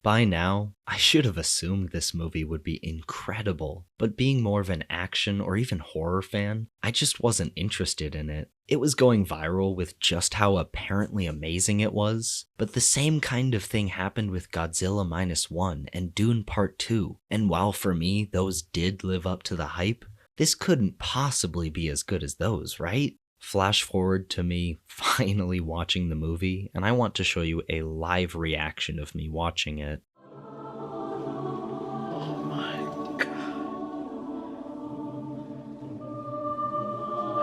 By now, I should have assumed this movie would be incredible, but being more of an action or even horror fan, I just wasn't interested in it. It was going viral with just how apparently amazing it was, but the same kind of thing happened with Godzilla Minus One and Dune Part 2, and while for me those did live up to the hype, this couldn't possibly be as good as those, right? Flash forward to me finally watching the movie, and I want to show you a live reaction of me watching it. Oh my god.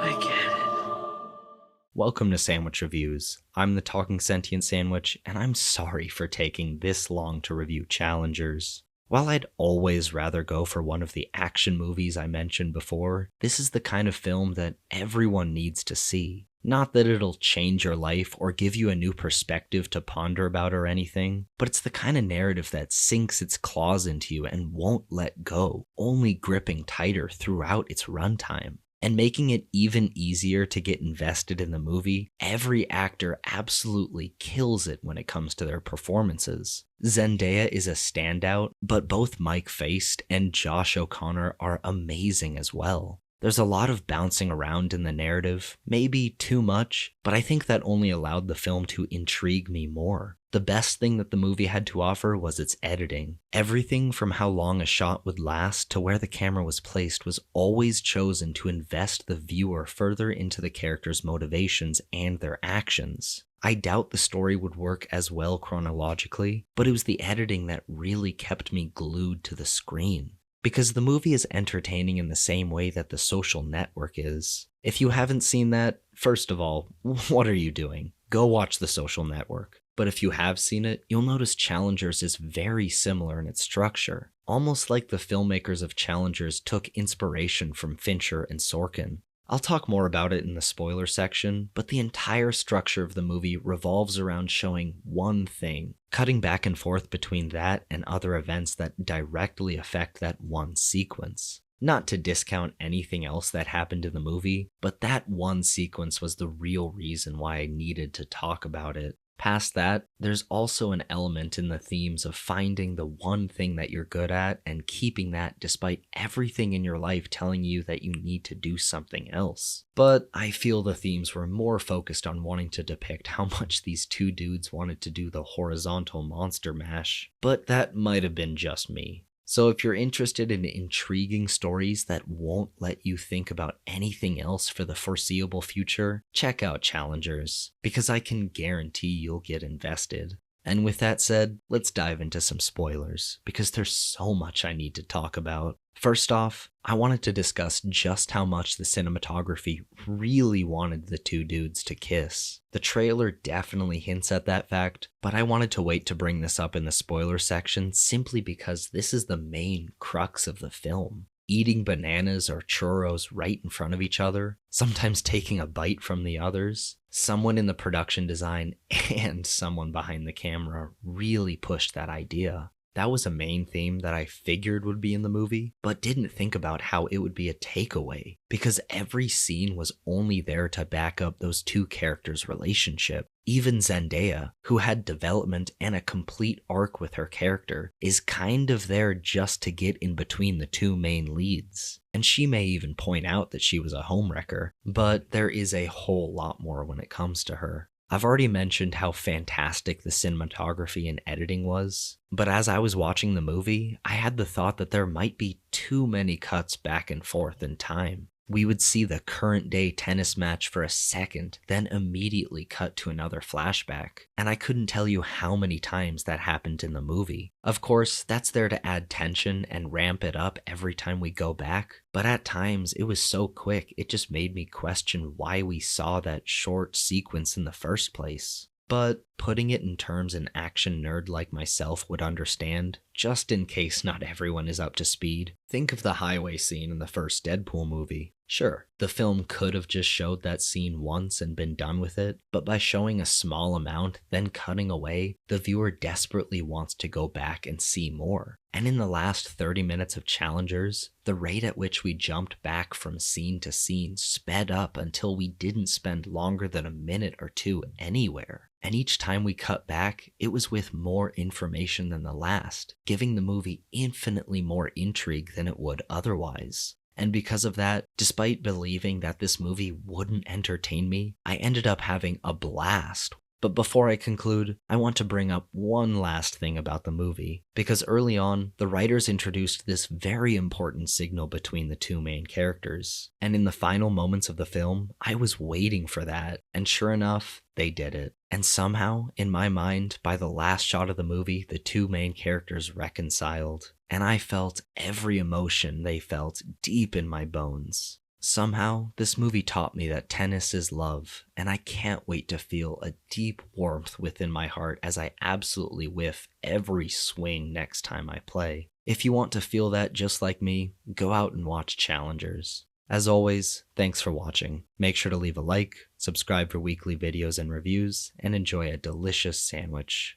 I get it. Welcome to Sandwich Reviews. I'm the Talking Sentient Sandwich, and I'm sorry for taking this long to review Challengers. While I'd always rather go for one of the action movies I mentioned before, this is the kind of film that everyone needs to see. Not that it'll change your life or give you a new perspective to ponder about or anything, but it's the kind of narrative that sinks its claws into you and won't let go, only gripping tighter throughout its runtime. And making it even easier to get invested in the movie, every actor absolutely kills it when it comes to their performances. Zendaya is a standout, but both Mike Faist and Josh O'Connor are amazing as well. There's a lot of bouncing around in the narrative, maybe too much, but I think that only allowed the film to intrigue me more. The best thing that the movie had to offer was its editing. Everything from how long a shot would last to where the camera was placed was always chosen to invest the viewer further into the characters' motivations and their actions. I doubt the story would work as well chronologically, but it was the editing that really kept me glued to the screen. Because the movie is entertaining in the same way that The Social Network is. If you haven't seen that, first of all, what are you doing? Go watch The Social Network. But if you have seen it, you'll notice Challengers is very similar in its structure, almost like the filmmakers of Challengers took inspiration from Fincher and Sorkin. I'll talk more about it in the spoiler section, but the entire structure of the movie revolves around showing one thing, cutting back and forth between that and other events that directly affect that one sequence. Not to discount anything else that happened in the movie, but that one sequence was the real reason why I needed to talk about it. Past that, there's also an element in the themes of finding the one thing that you're good at and keeping that despite everything in your life telling you that you need to do something else. But I feel the themes were more focused on wanting to depict how much these two dudes wanted to do the horizontal monster mash, but that might have been just me. So if you're interested in intriguing stories that won't let you think about anything else for the foreseeable future, check out Challengers, because I can guarantee you'll get invested. And with that said, let's dive into some spoilers, because there's so much I need to talk about. First off, I wanted to discuss just how much the cinematography really wanted the two dudes to kiss. The trailer definitely hints at that fact, but I wanted to wait to bring this up in the spoiler section simply because this is the main crux of the film. Eating bananas or churros right in front of each other, sometimes taking a bite from the others. Someone in the production design and someone behind the camera really pushed that idea. That was a main theme that I figured would be in the movie, but didn't think about how it would be a takeaway, because every scene was only there to back up those two characters' relationship. Even Zendaya, who had development and a complete arc with her character, is kind of there just to get in between the two main leads. And she may even point out that she was a homewrecker, but there is a whole lot more when it comes to her. I've already mentioned how fantastic the cinematography and editing was, but as I was watching the movie, I had the thought that there might be too many cuts back and forth in time. We would see the current day tennis match for a second, then immediately cut to another flashback, and I couldn't tell you how many times that happened in the movie. Of course, that's there to add tension and ramp it up every time we go back, but at times it was so quick it just made me question why we saw that short sequence in the first place. But putting it in terms an action nerd like myself would understand, just in case not everyone is up to speed, think of the highway scene in the first Deadpool movie. Sure, the film could have just showed that scene once and been done with it, but by showing a small amount, then cutting away, the viewer desperately wants to go back and see more. And in the last 30 minutes of Challengers, the rate at which we jumped back from scene to scene sped up until we didn't spend longer than a minute or two anywhere. And each time we cut back, it was with more information than the last, giving the movie infinitely more intrigue than it would otherwise. And because of that, despite believing that this movie wouldn't entertain me, I ended up having a blast. But before I conclude, I want to bring up one last thing about the movie, because early on, the writers introduced this very important signal between the two main characters. And in the final moments of the film, I was waiting for that, and sure enough, they did it. And somehow, in my mind, by the last shot of the movie, the two main characters reconciled. And I felt every emotion they felt deep in my bones. Somehow, this movie taught me that tennis is love, and I can't wait to feel a deep warmth within my heart as I absolutely whiff every swing next time I play. If you want to feel that just like me, go out and watch Challengers. As always, thanks for watching. Make sure to leave a like, subscribe for weekly videos and reviews, and enjoy a delicious sandwich.